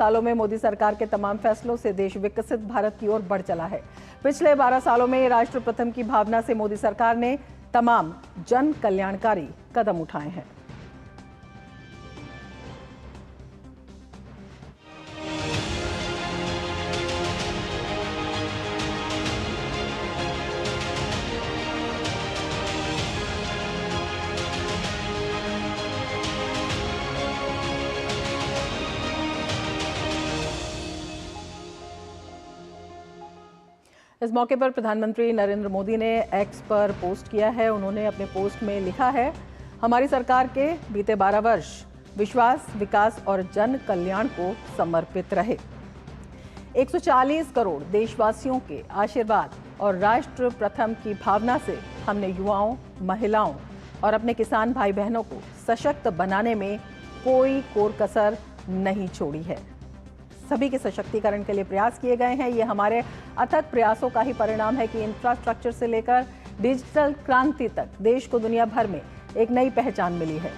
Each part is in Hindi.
सालों में मोदी सरकार के तमाम फैसलों से देश विकसित भारत की ओर बढ़ चला है। पिछले 12 सालों में राष्ट्र प्रथम की भावना से मोदी सरकार ने तमाम जन कल्याणकारी कदम उठाए हैं। इस मौके पर प्रधानमंत्री नरेंद्र मोदी ने एक्स पर पोस्ट किया है। उन्होंने अपने पोस्ट में लिखा है, हमारी सरकार के बीते 12 वर्ष विश्वास, विकास और जन कल्याण को समर्पित रहे। 140 करोड़ देशवासियों के आशीर्वाद और राष्ट्र प्रथम की भावना से हमने युवाओं, महिलाओं और अपने किसान भाई बहनों को सशक्त बनाने में कोई कोर कसर नहीं छोड़ी है। सभी के सशक्तिकरण के लिए प्रयास किए गए हैं। ये हमारे अथक प्रयासों का ही परिणाम है कि इंफ्रास्ट्रक्चर से लेकर डिजिटल क्रांति तक देश को दुनिया भर में एक नई पहचान मिली है।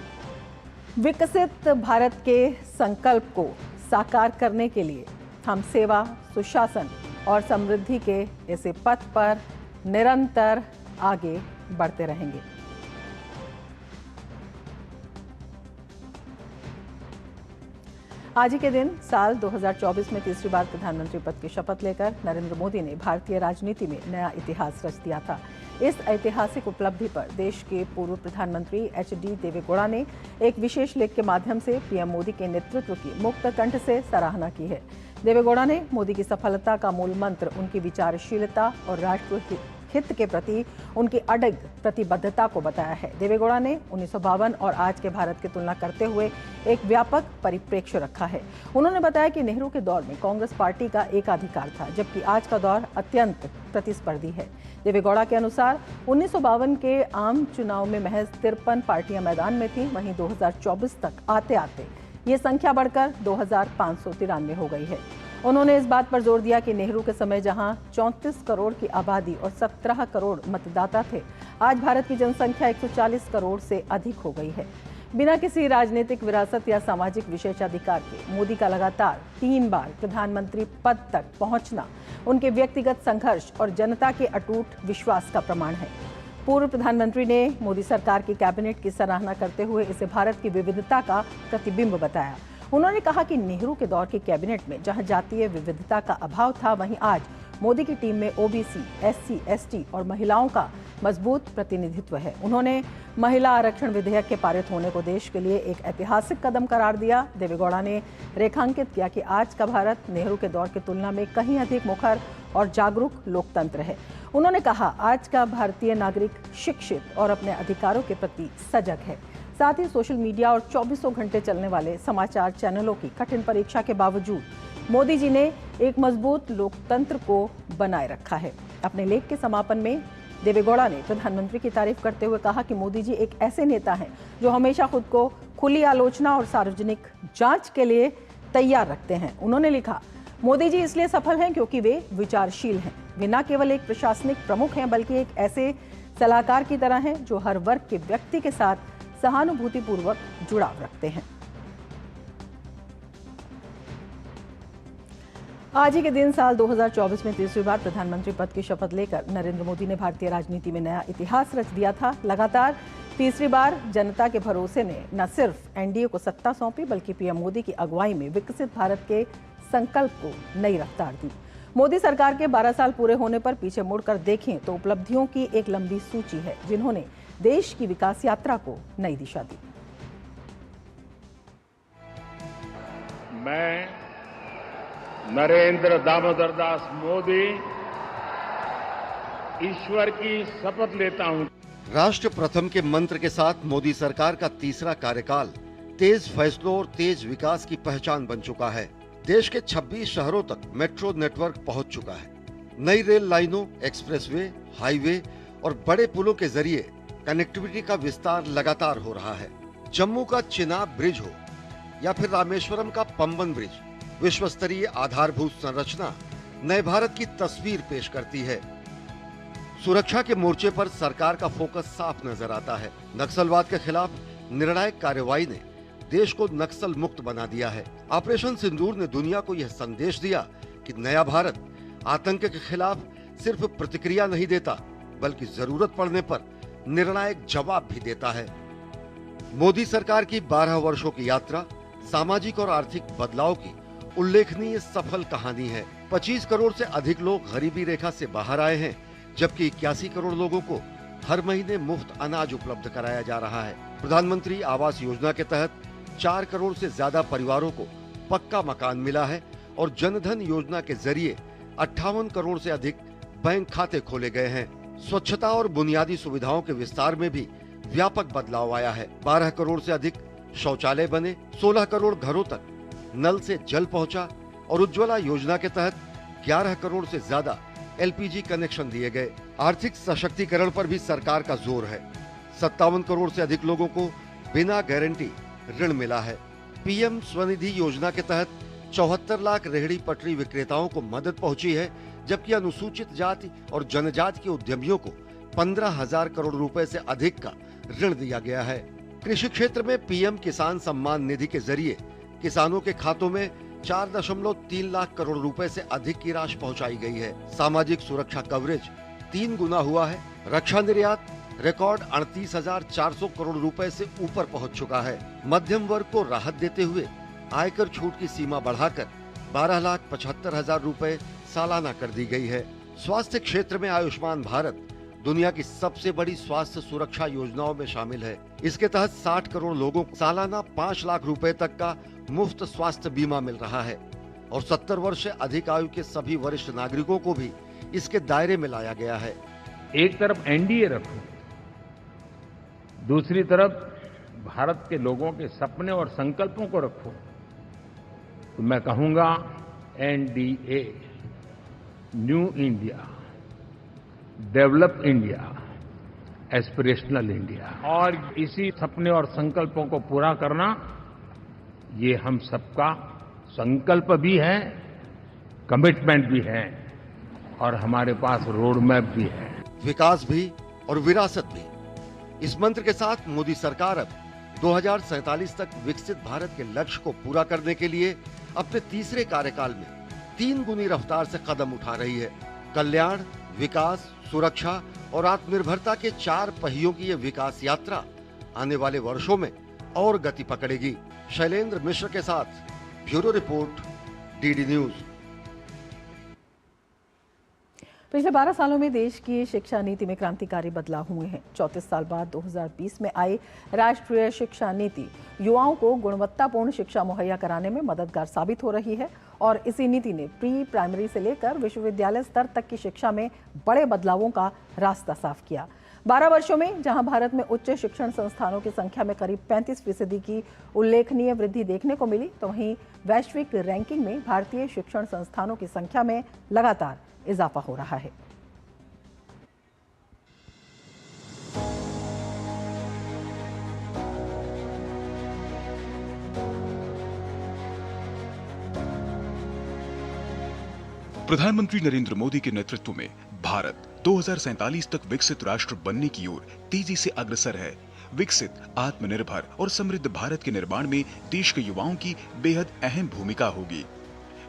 विकसित भारत के संकल्प को साकार करने के लिए हम सेवा, सुशासन और समृद्धि के इस पथ पर निरंतर आगे बढ़ते रहेंगे। आज ही के दिन साल 2024 में तीसरी बार प्रधानमंत्री पद की शपथ लेकर नरेंद्र मोदी ने भारतीय राजनीति में नया इतिहास रच दिया था। इस ऐतिहासिक उपलब्धि पर देश के पूर्व प्रधानमंत्री एच.डी. देवेगौड़ा ने एक विशेष लेख के माध्यम से पीएम मोदी के नेतृत्व की मुक्त कंठ से सराहना की है। देवेगौड़ा ने मोदी की सफलता का मूल मंत्र उनकी विचारशीलता और राष्ट्र हित के प्रति उनकी अडिग प्रतिबद्धता को बताया है। देवेगौड़ा ने 1952 और आज के भारत की तुलना करते हुए एक व्यापक परिप्रेक्ष्य रखा है। उन्होंने बताया कि नेहरू के दौर में कांग्रेस पार्टी का एकाधिकार था, जबकि आज का दौर अत्यंत प्रतिस्पर्धी है। देवेगौड़ा के अनुसार 1952 के आम चुनाव में महज 53 पार्टियां मैदान में थी, वहीं 2024 तक आते आते ये संख्या बढ़कर 2593 हो गई है। उन्होंने इस बात पर जोर दिया कि नेहरू के समय जहां 34 करोड़ की आबादी और 17 करोड़ मतदाता थे, आज भारत की जनसंख्या 140 करोड़ से अधिक हो गई है। बिना किसी राजनीतिक विरासत या सामाजिक विशेषाधिकार के मोदी का लगातार 3 बार प्रधानमंत्री पद तक पहुंचना उनके व्यक्तिगत संघर्ष और जनता के अटूट विश्वास का प्रमाण है। पूर्व प्रधानमंत्री ने मोदी सरकार की कैबिनेट की सराहना करते हुए इसे भारत की विविधता का प्रतिबिंब बताया। उन्होंने कहा कि नेहरू के दौर की कैबिनेट में जहां जातीय विविधता का अभाव था, वहीं आज मोदी की टीम में ओबीसी, एससी, एसटी और महिलाओं का मजबूत प्रतिनिधित्व है। उन्होंने महिला आरक्षण विधेयक के पारित होने को देश के लिए एक ऐतिहासिक कदम करार दिया। देवेगौड़ा ने रेखांकित किया कि आज का भारत नेहरू के दौर की तुलना में कहीं अधिक मुखर और जागरूक लोकतंत्र है। उन्होंने कहा, आज का भारतीय नागरिक शिक्षित और अपने अधिकारों के प्रति सजग है। साथ ही सोशल मीडिया और 24 घंटे चलने वाले समाचार चैनलों की कठिन परीक्षा के बावजूद मोदी जी ने एक मजबूत लोकतंत्र को बनाए रखा है। अपने लेख के समापन में देवेगौड़ा ने प्रधानमंत्री की तारीफ करते हुए कहा कि मोदी जी एक ऐसे नेता हैं जो हमेशा खुद को खुली आलोचना और सार्वजनिक जांच के लिए तैयार रखते हैं। उन्होंने लिखा, मोदी जी इसलिए सफल हैं क्योंकि वे विचारशील हैं। वे न केवल एक प्रशासनिक प्रमुख हैं, बल्कि एक ऐसे सलाहकार की तरह हैं जो हर वर्ग के व्यक्ति के साथ सहानुभूतिपूर्वक जुड़ाव रखते हैं। आज ही के दिन साल 2024 में तीसरी बार प्रधानमंत्री पद की शपथ लेकर नरेंद्र मोदी ने भारतीय राजनीति में नया इतिहास रच दिया था। लगातार तीसरी बार जनता के भरोसे ने न सिर्फ एनडीए को सत्ता सौंपी, बल्कि पीएम मोदी की अगुवाई में विकसित भारत के संकल्प को नई रफ्तार दी। मोदी सरकार के 12 साल पूरे होने पर पीछे मुड़कर देखें तो उपलब्धियों की एक लंबी सूची है, जिन्होंने देश की विकास यात्रा को नई दिशा दी। मैं नरेंद्र दामोदर दास मोदी ईश्वर की शपथ लेता हूं। राष्ट्र प्रथम के मंत्र के साथ मोदी सरकार का तीसरा कार्यकाल तेज फैसलों और तेज विकास की पहचान बन चुका है। देश के 26 शहरों तक मेट्रो नेटवर्क पहुंच चुका है। नई रेल लाइनों, एक्सप्रेसवे, हाईवे और बड़े पुलों के जरिए कनेक्टिविटी का विस्तार लगातार हो रहा है। जम्मू का चिनाब ब्रिज हो या फिर रामेश्वरम का पंबन ब्रिज, विश्व स्तरीय आधारभूत संरचना नए भारत की तस्वीर पेश करती है। सुरक्षा के मोर्चे पर सरकार का फोकस साफ नजर आता है। नक्सलवाद के खिलाफ निर्णायक कार्रवाई ने देश को नक्सल मुक्त बना दिया है। ऑपरेशन सिंदूर ने दुनिया को यह संदेश दिया कि नया भारत आतंक के खिलाफ सिर्फ प्रतिक्रिया नहीं देता, बल्कि जरूरत पड़ने पर निर्णायक जवाब भी देता है। मोदी सरकार की 12 वर्षों की यात्रा सामाजिक और आर्थिक बदलाव की उल्लेखनीय सफल कहानी है। 25 करोड़ से अधिक लोग गरीबी रेखा से बाहर आए हैं, जबकि 81 करोड़ लोगों को हर महीने मुफ्त अनाज उपलब्ध कराया जा रहा है। प्रधानमंत्री आवास योजना के तहत 4 करोड़ से ज्यादा परिवारों को पक्का मकान मिला है और जनधन योजना के जरिए 58 करोड़ से अधिक बैंक खाते खोले गए हैं। स्वच्छता और बुनियादी सुविधाओं के विस्तार में भी व्यापक बदलाव आया है। 12 करोड़ से अधिक शौचालय बने, 16 करोड़ घरों तक नल से जल पहुंचा और उज्ज्वला योजना के तहत 11 करोड़ से ज्यादा एलपीजी कनेक्शन दिए गए। आर्थिक सशक्तिकरण पर भी सरकार का जोर है। 57 करोड़ से अधिक लोगों को बिना गारंटी ऋण मिला है। पीएम स्वनिधि योजना के तहत 74 लाख रेहड़ी पटरी विक्रेताओं को मदद पहुंची है, जबकि अनुसूचित जाति और जनजाति के उद्यमियों को 15,000 करोड़ रुपए से अधिक का ऋण दिया गया है। कृषि क्षेत्र में पीएम किसान सम्मान निधि के जरिए किसानों के खातों में 4.3 लाख करोड़ रुपए से अधिक की राशि पहुंचाई गई है। सामाजिक सुरक्षा कवरेज 3 गुना हुआ है। रक्षा निर्यात रिकॉर्ड 38,400 करोड़ रुपए से ऊपर पहुंच चुका है। मध्यम वर्ग को राहत देते हुए आयकर छूट की सीमा बढ़ाकर 12,75,000 रुपए सालाना कर दी गई है। स्वास्थ्य क्षेत्र में आयुष्मान भारत दुनिया की सबसे बड़ी स्वास्थ्य सुरक्षा योजनाओं में शामिल है। इसके तहत 60 करोड़ लोगों को सालाना 5 लाख रुपए तक का मुफ्त स्वास्थ्य बीमा मिल रहा है और 70 वर्ष से अधिक आयु के सभी वरिष्ठ नागरिकों को भी इसके दायरे में लाया गया है। एक तरफ एनडीए रखो, दूसरी तरफ भारत के लोगों के सपने और संकल्पों को रखो, तो मैं कहूंगा NDA, new India, develop India, aspirational India. और इसी सपने और संकल्पों को पूरा करना ये हम सबका संकल्प भी है, कमिटमेंट भी है और हमारे पास रोड मैप भी है। विकास भी और विरासत भी, इस मंत्र के साथ मोदी सरकार अब 2047 तक विकसित भारत के लक्ष्य को पूरा करने के लिए अपने तीसरे कार्यकाल में 3 गुनी रफ्तार से कदम उठा रही है। कल्याण, विकास, सुरक्षा और आत्मनिर्भरता के 4 पहियों की ये विकास यात्रा आने वाले वर्षों में और गति पकड़ेगी। शैलेंद्र मिश्र के साथ ब्यूरो रिपोर्ट, डीडी न्यूज। पिछले 12 सालों में देश की शिक्षा नीति में क्रांतिकारी बदलाव हुए हैं। 34 साल बाद 2020 में आई राष्ट्रीय शिक्षा नीति युवाओं को गुणवत्तापूर्ण शिक्षा मुहैया कराने में मददगार साबित हो रही है और इसी नीति ने प्री प्राइमरी से लेकर विश्वविद्यालय स्तर तक की शिक्षा में बड़े बदलावों का रास्ता साफ किया। 12 वर्षों में जहां भारत में उच्च शिक्षण संस्थानों की संख्या में करीब 35% की उल्लेखनीय वृद्धि देखने को मिली, तो वहीं वैश्विक रैंकिंग में भारतीय शिक्षण संस्थानों की संख्या में लगातार इजाफा हो रहा है। प्रधानमंत्री नरेंद्र मोदी के नेतृत्व में भारत 2047 तक विकसित राष्ट्र बनने की ओर तेजी से अग्रसर है। विकसित, आत्मनिर्भर और समृद्ध भारत के निर्माण में देश के युवाओं की बेहद अहम भूमिका होगी।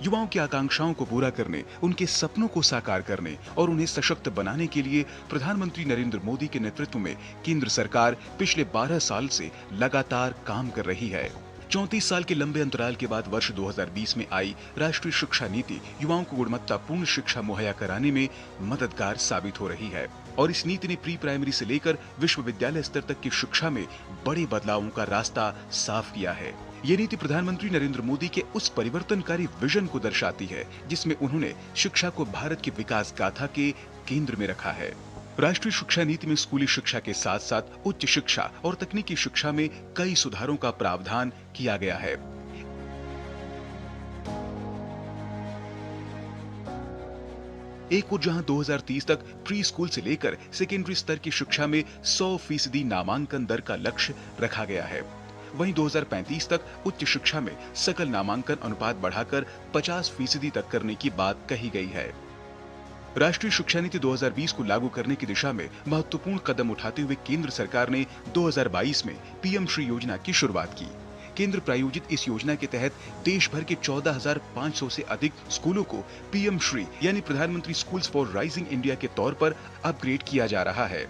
युवाओं की आकांक्षाओं को पूरा करने, उनके सपनों को साकार करने और उन्हें सशक्त बनाने के लिए प्रधानमंत्री नरेंद्र मोदी के नेतृत्व में केंद्र सरकार पिछले 12 साल से लगातार काम कर रही है। 34 साल के लंबे अंतराल के बाद वर्ष 2020 में आई राष्ट्रीय शिक्षा नीति युवाओं को गुणवत्तापूर्ण शिक्षा मुहैया कराने में मददगार साबित हो रही है और इस नीति ने प्री प्राइमरी से लेकर विश्वविद्यालय स्तर तक की शिक्षा में बड़े बदलावों का रास्ता साफ किया है। ये नीति प्रधानमंत्री नरेंद्र मोदी के उस परिवर्तनकारी विजन को दर्शाती है जिसमें उन्होंने शिक्षा को भारत की विकास गाथा के केंद्र में रखा है। राष्ट्रीय शिक्षा नीति में स्कूली शिक्षा के साथ साथ उच्च शिक्षा और तकनीकी शिक्षा में कई सुधारों का प्रावधान किया गया है। एक और जहां 2030 तक प्री स्कूल से लेकर सेकेंडरी स्तर की शिक्षा में 100% नामांकन दर का लक्ष्य रखा गया है, वहीं 2035 तक उच्च शिक्षा में सकल नामांकन अनुपात बढ़ाकर 50% तक करने की बात कही गई है। राष्ट्रीय शिक्षा नीति 2020 को लागू करने की दिशा में महत्वपूर्ण कदम उठाते हुए केंद्र सरकार ने 2022 में पीएम श्री योजना की शुरुआत की। केंद्र प्रायोजित इस योजना के तहत देश भर के 14,500 से अधिक स्कूलों को पीएम श्री यानी प्रधानमंत्री स्कूल्स फॉर राइजिंग इंडिया के तौर पर अपग्रेड किया जा रहा है।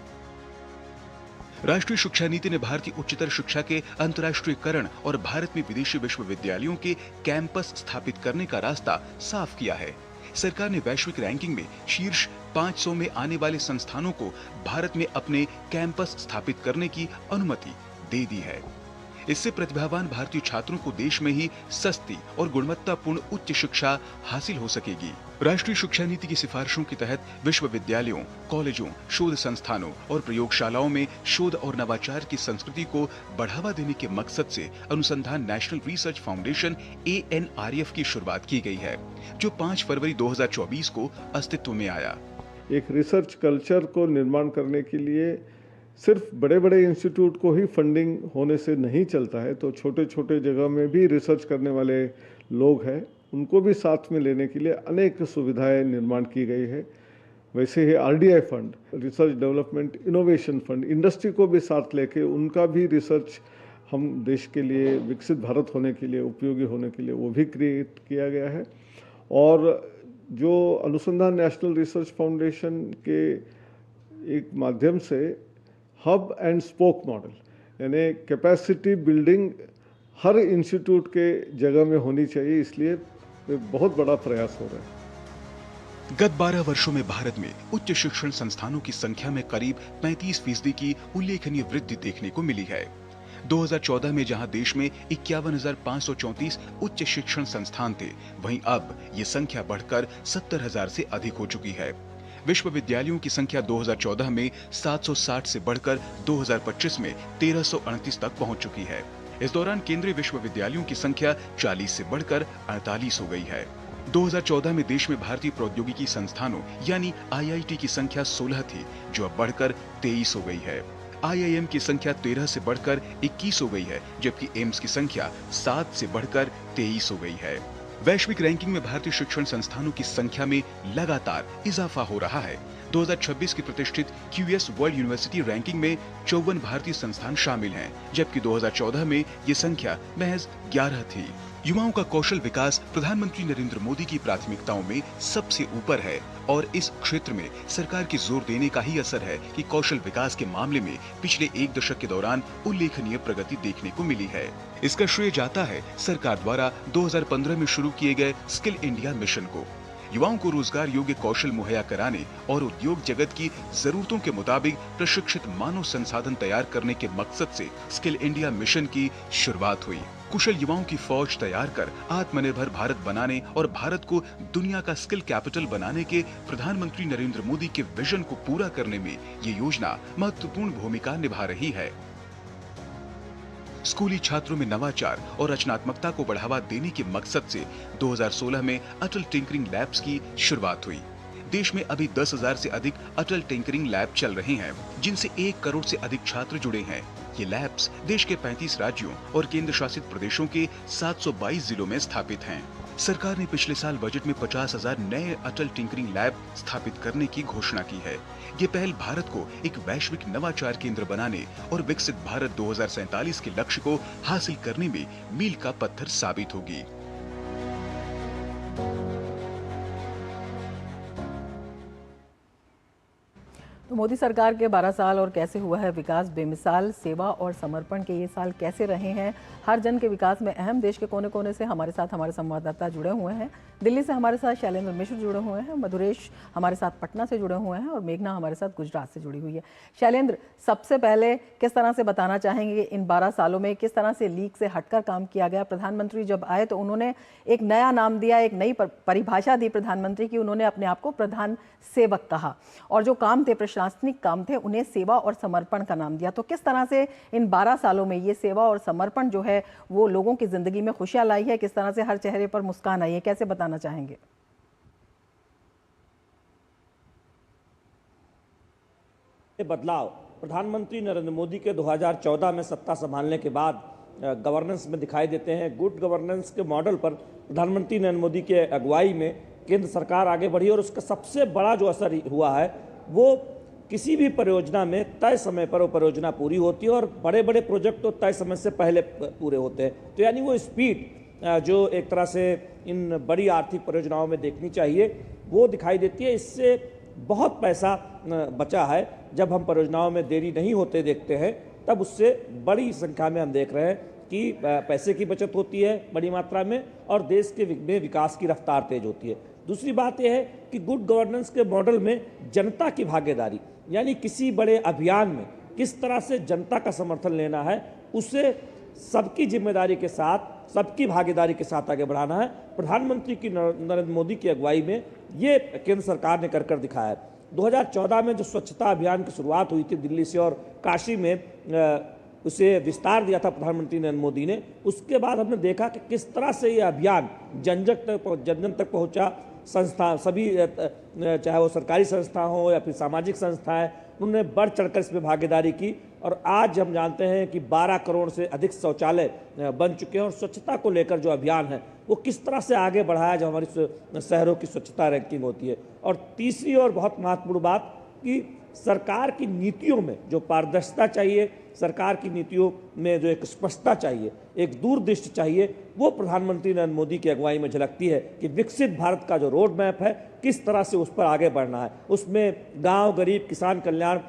राष्ट्रीय शिक्षा नीति ने भारतीय उच्चतर शिक्षा के अंतर्राष्ट्रीयकरण और भारत में विदेशी विश्वविद्यालयों के कैंपस स्थापित करने का रास्ता साफ किया है। सरकार ने वैश्विक रैंकिंग में शीर्ष 500 में आने वाले संस्थानों को भारत में अपने कैंपस स्थापित करने की अनुमति दे दी है। इससे प्रतिभावान भारतीय छात्रों को देश में ही सस्ती और गुणवत्तापूर्ण उच्च शिक्षा हासिल हो सकेगी। राष्ट्रीय शिक्षा नीति की सिफारिशों के तहत विश्वविद्यालयों, कॉलेजों, शोध संस्थानों और प्रयोगशालाओं में शोध और नवाचार की संस्कृति को बढ़ावा देने के मकसद से अनुसंधान नेशनल रिसर्च फाउंडेशन ANRF की शुरुआत की गई है, जो 5 फरवरी 2024 को अस्तित्व में आया। एक रिसर्च कल्चर को निर्माण करने के लिए सिर्फ बड़े बड़े इंस्टीट्यूट को ही फंडिंग होने से नहीं चलता है, तो छोटे छोटे जगह में भी रिसर्च करने वाले लोग हैं, उनको भी साथ में लेने के लिए अनेक सुविधाएं निर्माण की गई है। वैसे ही RDI fund, research development innovation fund, industry को भी साथ लेके उनका भी रिसर्च हम देश के लिए विकसित भारत होने के लिए, उपयोगी होने के लिए वो भी क्रिएट किया गया है। और जो अनुसंधान नेशनल रिसर्च फाउंडेशन के एक माध्यम से हब एंड स्पोक मॉडल यानी कैपेसिटी बिल्डिंग हर इंस्टीट्यूट के जगह में होनी चाहिए, इसलिए बहुत बड़ा प्रयास हो रहा है। गत 12 वर्षों में भारत में उच्च शिक्षण संस्थानों की संख्या में करीब 35% की उल्लेखनीय वृद्धि देखने को मिली है। 2014 में जहां देश में 51,534 उच्च शिक्षण संस्थान थे, वहीं अब ये संख्या बढ़कर 70,000 से अधिक हो चुकी है। विश्वविद्यालयों की संख्या 2014 में 760 से बढ़कर 2025 में 1338 तक पहुंच चुकी है। इस दौरान केंद्रीय विश्वविद्यालयों की संख्या 40 से बढ़कर 48 हो गई है। 2014 में देश में भारतीय प्रौद्योगिकी संस्थानों यानी IIT की संख्या 16 थी, जो अब बढ़कर 23 हो गई है। IIM की संख्या 13 से बढ़कर 21 हो गई है, जबकि एम्स की संख्या 7 से बढ़कर 23 हो गई है। वैश्विक रैंकिंग में भारतीय शिक्षण संस्थानों की संख्या में लगातार इजाफा हो रहा है। 2026 की प्रतिष्ठित QS वर्ल्ड यूनिवर्सिटी रैंकिंग में 54 भारतीय संस्थान शामिल हैं, जबकि 2014 में ये संख्या महज 11 थी। युवाओं का कौशल विकास प्रधानमंत्री नरेंद्र मोदी की प्राथमिकताओं में सबसे ऊपर है और इस क्षेत्र में सरकार की जोर देने का ही असर है कि कौशल विकास के मामले में पिछले 1 दशक के दौरान उल्लेखनीय प्रगति देखने को मिली है। इसका श्रेय जाता है सरकार द्वारा 2015 में शुरू किए गए स्किल इंडिया मिशन को। युवाओं को रोजगार योग्य कौशल मुहैया कराने और उद्योग जगत की जरूरतों के मुताबिक प्रशिक्षित मानव संसाधन तैयार करने के मकसद से स्किल इंडिया मिशन की शुरुआत हुई। कुशल युवाओं की फौज तैयार कर आत्मनिर्भर भारत बनाने और भारत को दुनिया का स्किल कैपिटल बनाने के प्रधानमंत्री नरेंद्र मोदी के विजन को पूरा करने में ये योजना महत्वपूर्ण भूमिका निभा रही है। स्कूली छात्रों में नवाचार और रचनात्मकता को बढ़ावा देने के मकसद से 2016 में अटल टिंकरिंग लैब्स की शुरुआत हुई। देश में अभी 10,000 से अधिक अटल टिंकरिंग लैब चल रहे हैं, जिनसे 1 करोड़ से अधिक छात्र जुड़े हैं। ये लैब्स देश के 35 राज्यों और केंद्र शासित प्रदेशों के 722 जिलों में स्थापित हैं। सरकार ने पिछले साल बजट में 50,000 नए अटल टिंकरिंग लैब स्थापित करने की घोषणा की है। ये पहल भारत को एक वैश्विक नवाचार केंद्र बनाने और विकसित भारत 2047 के लक्ष्य को हासिल करने में मील का पत्थर साबित होगी। तो मोदी सरकार के 12 साल और कैसे हुआ है विकास, बेमिसाल सेवा और समर्पण के ये साल कैसे रहे हैं, हर जन के विकास में अहम। देश के कोने कोने से हमारे साथ हमारे संवाददाता जुड़े हुए हैं। दिल्ली से हमारे साथ शैलेंद्र मिश्र जुड़े हुए हैं, मधुरेश हमारे साथ पटना से जुड़े हुए हैं और मेघना हमारे साथ गुजरात से जुड़ी हुई है। शैलेंद्र, सबसे पहले किस तरह से बताना चाहेंगे इन 12 सालों में किस तरह से लीक से हटकर काम किया गया? प्रधानमंत्री जब आए तो उन्होंने एक नया नाम दिया, एक नई परिभाषा दी प्रधानमंत्री की। उन्होंने अपने आप को प्रधान सेवक कहा और जो काम थे, प्रशासनिक काम थे, उन्हें सेवा और समर्पण का नाम दिया। तो किस तरह से इन 12 सालों में ये सेवा और समर्पण जो है वो लोगों की जिंदगी में खुशियां लाई है, किस तरह से हर चेहरे पर मुस्कान आई है, कैसे बताना चाहेंगे? बदलाव प्रधानमंत्री नरेंद्र मोदी के 2014 में सत्ता संभालने के बाद गवर्नेंस में दिखाई देते हैं। गुड गवर्नेंस के मॉडल पर प्रधानमंत्री नरेंद्र मोदी के अगुवाई में केंद्र सरकार आगे बढ़ी और उसका सबसे बड़ा जो असर हुआ है वो किसी भी परियोजना में तय समय पर वो परियोजना पूरी होती है और बड़े बड़े प्रोजेक्ट तो तय समय से पहले पूरे होते हैं। तो यानी वो स्पीड जो एक तरह से इन बड़ी आर्थिक परियोजनाओं में देखनी चाहिए वो दिखाई देती है। इससे बहुत पैसा बचा है। जब हम परियोजनाओं में देरी नहीं होते देखते हैं तब उससे बड़ी संख्या में हम देख रहे हैं कि पैसे की बचत होती है बड़ी मात्रा में और देश के विकास की रफ्तार तेज होती है। दूसरी बात यह है कि गुड गवर्नेंस के मॉडल में जनता की भागीदारी, यानी किसी बड़े अभियान में किस तरह से जनता का समर्थन लेना है, उसे सबकी जिम्मेदारी के साथ, सबकी भागीदारी के साथ आगे बढ़ाना है। प्रधानमंत्री की नरेंद्र मोदी की अगुवाई में ये केंद्र सरकार ने कर दिखाया है। 2014 में जो स्वच्छता अभियान की शुरुआत हुई थी दिल्ली से और काशी में उसे विस्तार दिया था प्रधानमंत्री नरेंद्र मोदी ने, उसके बाद हमने देखा कि किस तरह से ये अभियान जन जन तक पहुंचा। संस्था सभी, चाहे वो सरकारी संस्था हो या फिर सामाजिक संस्थाएं, उन्होंने बढ़ चढ़कर इसमें भागीदारी की और आज हम जानते हैं कि 12 करोड़ से अधिक शौचालय बन चुके हैं और स्वच्छता को लेकर जो अभियान है वो किस तरह से आगे बढ़ाया जब हमारी शहरों की स्वच्छता रैंकिंग होती है। और तीसरी और बहुत महत्वपूर्ण बात कि सरकार की नीतियों में जो पारदर्शिता चाहिए, सरकार की नीतियों में जो एक स्पष्टता चाहिए, एक दूरदृष्टि चाहिए, वो प्रधानमंत्री नरेंद्र मोदी की अगुवाई में झलकती है कि विकसित भारत का जो रोड मैप है किस तरह से उस पर आगे बढ़ना है, उसमें गांव, गरीब, किसान कल्याण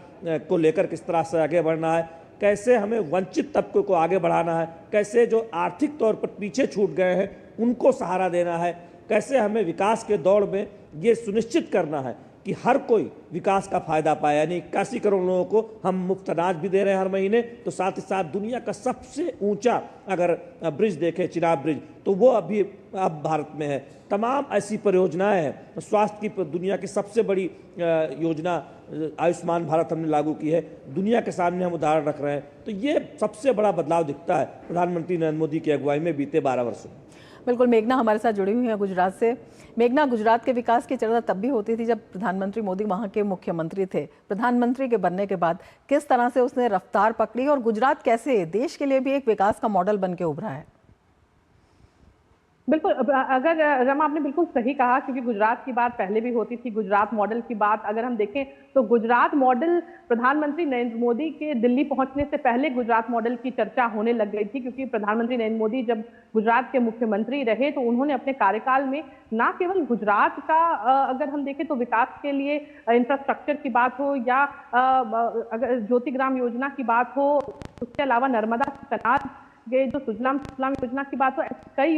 को लेकर किस तरह से आगे बढ़ना है, कैसे हमें वंचित तबकों को आगे बढ़ाना है, कैसे जो आर्थिक तौर पर पीछे छूट गए हैं उनको सहारा देना है, कैसे हमें विकास के दौड़ में ये सुनिश्चित करना है कि हर कोई विकास का फायदा पाए। यानी 81 करोड़ लोगों को हम मुफ्त अनाज भी दे रहे हैं हर महीने, तो साथ ही साथ दुनिया का सबसे ऊंचा अगर ब्रिज देखें, चिनाब ब्रिज, तो वो अभी अब भारत में है। तमाम ऐसी परियोजनाएं हैं। स्वास्थ्य की दुनिया की सबसे बड़ी योजना आयुष्मान भारत हमने लागू की है, दुनिया के सामने हम उदाहरण रख रहे हैं। तो ये सबसे बड़ा बदलाव दिखता है प्रधानमंत्री नरेंद्र मोदी की अगुवाई में बीते 12 वर्षों में। बिल्कुल, मेघना हमारे साथ जुड़ी हुई है गुजरात से। मेघना, गुजरात के विकास की चर्चा तब भी होती थी जब प्रधानमंत्री मोदी वहां के मुख्यमंत्री थे। प्रधानमंत्री के बनने के बाद किस तरह से उसने रफ्तार पकड़ी और गुजरात कैसे देश के लिए भी एक विकास का मॉडल बन के उभरा है? बिल्कुल, अगर रमा, आपने बिल्कुल सही कहा, क्योंकि गुजरात की बात पहले भी होती थी। गुजरात मॉडल की बात अगर हम देखें तो गुजरात मॉडल प्रधानमंत्री नरेंद्र मोदी के दिल्ली पहुंचने से पहले गुजरात मॉडल की चर्चा होने लग गई थी, क्योंकि प्रधानमंत्री नरेंद्र मोदी जब गुजरात के मुख्यमंत्री रहे तो उन्होंने अपने कार्यकाल में न केवल गुजरात का अगर हम देखें तो विकास के लिए इंफ्रास्ट्रक्चर की बात हो या अगर ज्योतिग्राम योजना की बात हो, उसके अलावा नर्मदा कनाल ये जो सुजलाम सुफलाम योजना की बात हो, कई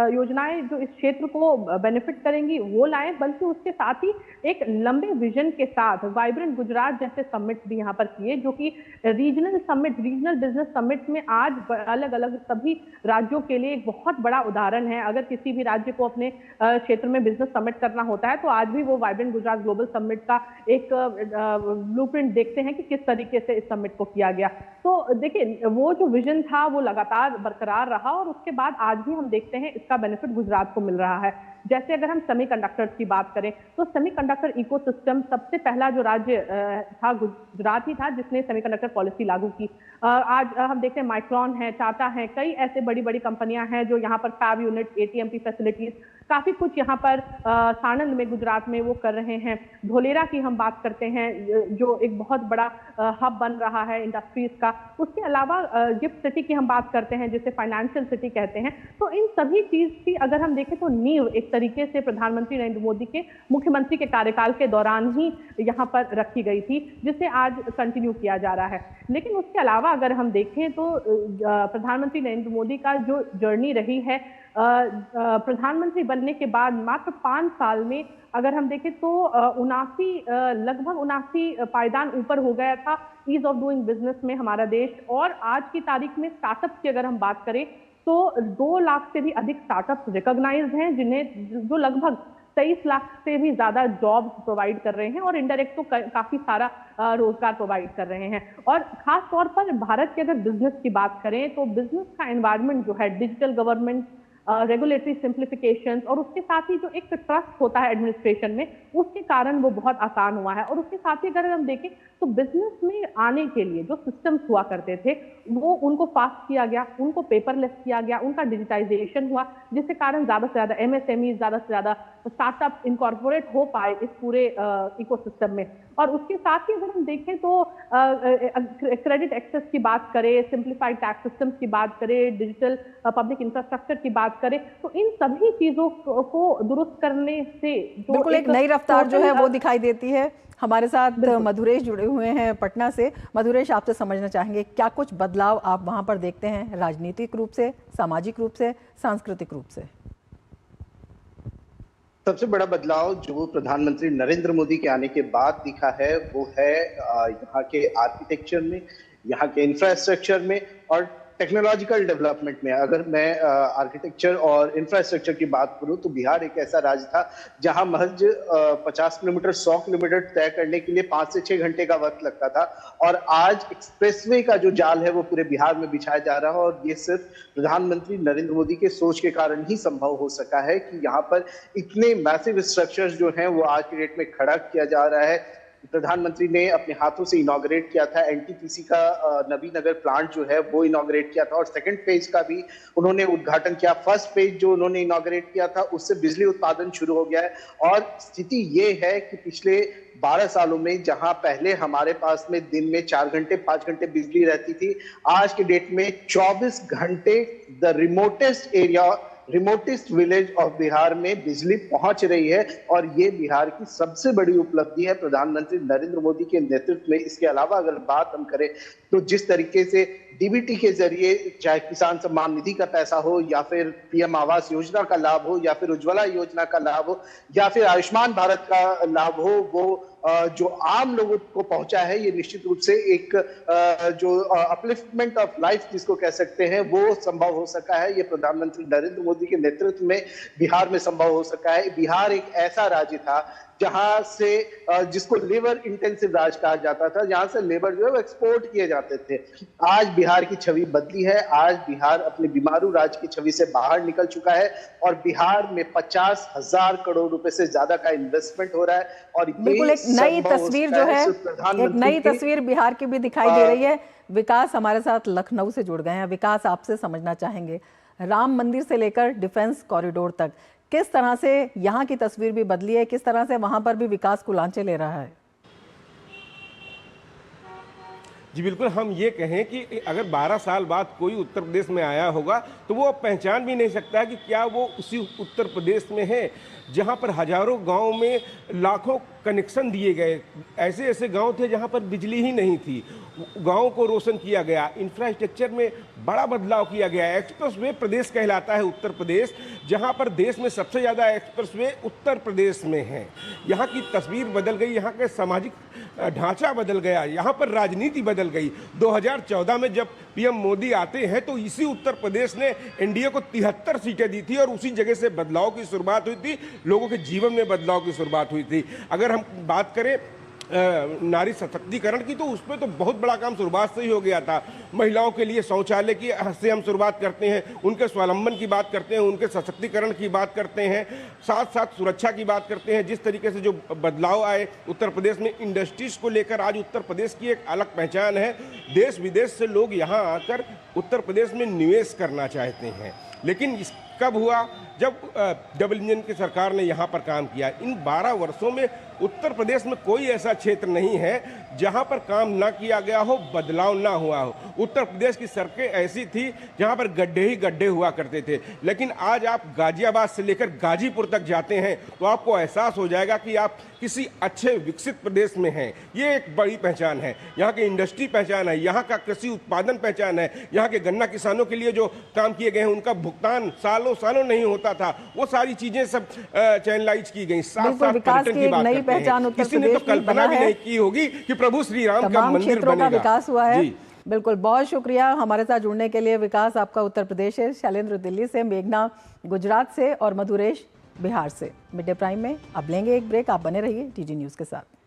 योजनाएं जो इस क्षेत्र को बेनिफिट करेंगी वो लाएं, बल्कि उसके साथ ही एक लंबे विजन के साथ वाइब्रेंट गुजरात जैसे समिट भी यहाँ पर किए, जो कि regional summit, regional business summit में आज अलग अलग सभी राज्यों के लिए एक बहुत बड़ा उदाहरण है। अगर किसी भी राज्य को अपने क्षेत्र में बिजनेस समिट करना होता है तो आज भी वो वाइब्रेंट गुजरात ग्लोबल समिट का एक ब्लूप्रिंट देखते हैं कि किस तरीके से इस समिट को किया गया। तो देखिए, वो जो विजन था वो लगातार बरकरार रहा और उसके बाद आज भी हम देखते हैं इसका बेनिफिट गुजरात को मिल रहा है। जैसे अगर हम सेमीकंडक्टर्स की बात करें तो सेमीकंडक्टर इकोसिस्टम, सबसे पहला जो राज्य था गुजरात ही था जिसने सेमीकंडक्टर पॉलिसी लागू की। आज हम देखते हैं माइक्रॉन है, टाटा है, कई ऐसे बड़ी बड़ी कंपनियां हैं जो यहाँ पर फैब यूनिट, एटीएमपी फैसिलिटीज, काफी कुछ यहाँ पर साणंद में गुजरात में वो कर रहे हैं। धोलेरा की हम बात करते हैं जो एक बहुत बड़ा हब बन रहा है इंडस्ट्रीज का। उसके अलावा गिफ्ट सिटी की हम बात करते हैं जिसे फाइनेंशियल सिटी कहते हैं। तो इन सभी चीज की अगर हम देखें तो नींव एक तरीके से प्रधानमंत्री नरेंद्र मोदी के मुख्यमंत्री के कार्यकाल के दौरान ही यहाँ पर रखी गई थी, जिसे आज कंटिन्यू किया जा रहा है। लेकिन उसके अलावा अगर हम देखें तो प्रधानमंत्री नरेंद्र मोदी का जो जर्नी रही है, प्रधानमंत्री बनने के बाद मात्र 5 साल में अगर हम देखें तो लगभग 79 पायदान ऊपर हो गया था ईज ऑफ डूइंग बिजनेस में हमारा देश। और आज की तारीख में स्टार्टअप की अगर हम बात करें तो 2 लाख से भी अधिक स्टार्टअप्स रिकॉग्नाइज्ड हैं, जो लगभग 23 लाख से भी ज्यादा जॉब प्रोवाइड कर रहे हैं और इनडायरेक्ट तो काफी सारा रोजगार प्रोवाइड कर रहे हैं। और खास तौर पर भारत के अगर बिजनेस की बात करें तो बिजनेस का एनवायरनमेंट जो है, डिजिटल गवर्नमेंट रेगुलेटरी सिंप्लीफिकेशन और उसके साथ ही जो एक ट्रस्ट होता है एडमिनिस्ट्रेशन में, उसके कारण वो बहुत आसान हुआ है। और उसके साथ ही अगर हम देखें तो बिजनेस में आने के लिए जो सिस्टम्स हुआ करते थे वो उनको फास्ट किया गया, उनको पेपरलेस किया गया, उनका डिजिटाइजेशन हुआ, जिसके कारण ज्यादा से ज्यादा एमएसएमई, ज्यादा से ज्यादा स्टार्टअप इनकॉर्पोरेट हो पाए इस पूरे इकोसिस्टम में। और उसके साथ ही अगर हम देखें तो क्रेडिट एक्सेस की बात करें, सिंप्लीफाइड टैक्स सिस्टम्स की बात करें, डिजिटल पब्लिक इंफ्रास्ट्रक्चर की बात करें, तो इन सभी चीजों को दुरुस्त करने से जो बिल्कुल एक नई रफ्तार जो है वो दिखाई देती है। हमारे साथ मधुरेश जुड़े हुए हैं पटना से। मधुरेश, आपसे समझना चाहेंगे क्या कुछ बदलाव आप वहां पर देखते हैं, राजनीतिक रूप से, सामाजिक रूप से, सांस्कृतिक रूप से? सबसे बड़ा बदलाव जो प्रधानमंत्री नरेंद्र मोदी के आने के बाद दिखा है वो है यहाँ के आर्किटेक्चर में, यहाँ के इंफ्रास्ट्रक्चर में और टेक्नोलॉजिकल डेवलपमेंट में। अगर मैं आर्किटेक्चर और इंफ्रास्ट्रक्चर की बात करूं तो बिहार एक ऐसा राज्य था जहां महज 50 किलोमीटर 100 किलोमीटर तय करने के लिए 5 से 6 घंटे का वक्त लगता था, और आज एक्सप्रेसवे का जो जाल है वो पूरे बिहार में बिछाया जा रहा है। और ये सिर्फ प्रधानमंत्री नरेंद्र मोदी के सोच के कारण ही संभव हो सका है कि यहाँ पर इतने मैसिव स्ट्रक्चर्स जो हैं वो आज की डेट में खड़ा किया जा रहा है। प्रधानमंत्री ने अपने हाथों से इनॉग्रेट किया था एनटीपीसी का नबीनगर प्लांट जो है वो इनॉग्रेट किया था, और सेकंड फेज का भी उन्होंने उद्घाटन किया। फर्स्ट फेज जो उन्होंने इनॉग्रेट किया था उससे बिजली उत्पादन शुरू हो गया है। और स्थिति ये है कि पिछले 12 सालों में जहां पहले हमारे पास में दिन में 4 घंटे 5 घंटे बिजली रहती थी, आज के डेट में 24 घंटे the remotest village of Bihar में बिजली पहुंच रही है। और ये बिहार की सबसे बड़ी उपलब्धि है प्रधानमंत्री नरेंद्र मोदी के नेतृत्व में। इसके अलावा अगर बात हम करें तो जिस तरीके से डीबीटी के जरिए चाहे किसान सम्मान निधि का पैसा हो या फिर पीएम आवास योजना का लाभ हो या फिर उज्ज्वला योजना का लाभ हो या फिर आयुष्मान भारत का लाभ हो, वो जो आम लोगों को पहुंचा है, ये निश्चित रूप से एक जो अपलिफ्टमेंट ऑफ लाइफ जिसको कह सकते हैं वो संभव हो सका है। ये प्रधानमंत्री नरेंद्र मोदी के नेतृत्व में बिहार में संभव हो सका है। बिहार एक ऐसा राज्य था जहां से जिसको लेबर इंटेंसिव राज्य कहा जाता था, जहां से लेबर जो है वो एक्सपोर्ट किए जाते थे। आज बिहार की छवि बदली है। आज बिहार अपने बीमारू राज्य की छवि से बाहर निकल चुका है और बिहार में 50,000 करोड़ रुपए से ज्यादा का इन्वेस्टमेंट हो रहा है। और बिल्कुल एक नई तस्वीर जो है, एक नई तस्वीर बिहार की भी दिखाई दे रही है। विकास हमारे साथ लखनऊ से जुड़ गए हैं। विकास, आपसे समझना चाहेंगे राम मंदिर से लेकर डिफेंस कॉरिडोर तक किस तरह से यहाँ की तस्वीर भी बदली है, किस तरह से वहां पर भी विकास को लांछे ले रहा है? जी बिल्कुल, हम ये कहें कि अगर 12 साल बाद कोई उत्तर प्रदेश में आया होगा तो वो अब पहचान भी नहीं सकता कि क्या वो उसी उत्तर प्रदेश में है जहां पर हजारों गांव में लाखों कनेक्शन दिए गए। ऐसे ऐसे गांव थे जहां पर बिजली ही नहीं थी, गांव को रोशन किया गया, इंफ्रास्ट्रक्चर में बड़ा बदलाव किया गया। एक्सप्रेसवे प्रदेश कहलाता है उत्तर प्रदेश, जहां पर देश में सबसे ज़्यादा एक्सप्रेसवे उत्तर प्रदेश में है। यहाँ की तस्वीर बदल गई, यहाँ का सामाजिक ढांचा बदल गया, यहाँ पर राजनीति बदल गई। 2014 में जब पीएम मोदी आते हैं तो इसी उत्तर प्रदेश ने एनडीए को 73 सीटें दी थी और उसी जगह से बदलाव की शुरुआत हुई थी, लोगों के जीवन में बदलाव की शुरुआत हुई थी। अगर हम बात करें नारी सशक्तिकरण की तो उसमें तो बहुत बड़ा काम शुरुआत से ही हो गया था। महिलाओं के लिए शौचालय की से हम शुरुआत करते हैं, उनके स्वावलंबन की बात करते हैं, उनके सशक्तिकरण की बात करते हैं, साथ साथ सुरक्षा की बात करते हैं। जिस तरीके से जो बदलाव आए उत्तर प्रदेश में इंडस्ट्रीज को लेकर, आज उत्तर प्रदेश की एक अलग पहचान है। देश विदेश से लोग यहाँ आकर उत्तर प्रदेश में निवेश करना चाहते हैं। लेकिन इस कब हुआ? जब डबल इंजन की सरकार ने यहाँ पर काम किया। इन 12 वर्षों में उत्तर प्रदेश में कोई ऐसा क्षेत्र नहीं है जहाँ पर काम ना किया गया हो, बदलाव ना हुआ हो। उत्तर प्रदेश की सड़कें ऐसी थी जहाँ पर गड्ढे ही गड्ढे हुआ करते थे, लेकिन आज आप गाजियाबाद से लेकर गाजीपुर तक जाते हैं तो आपको एहसास हो जाएगा कि आप किसी अच्छे विकसित प्रदेश में हैं। ये एक बड़ी पहचान है। यहाँ की इंडस्ट्री पहचान है, यहाँ का कृषि उत्पादन पहचान है, यहाँ के गन्ना किसानों के लिए जो काम किए गए हैं उनका भुगतान सालों सालों नहीं होता था, वो सारी चीजें सब चैनलाइज की गई। साथ साथ पर्यटन की बात करते हैं, किसी ने तो कल्पना भी नहीं की होगी कि प्रभु श्री राम का मंदिर बनेगा। विकास हुआ है। बिल्कुल, बहुत शुक्रिया हमारे साथ जुड़ने के लिए विकास। आपका उत्तर प्रदेश है, शैलेंद्र दिल्ली से, मेघना गुजरात से और मधुरेश बिहार से। मिड डे प्राइम में अब लेंगे एक ब्रेक, आप बने रहिए टीजी न्यूज के साथ।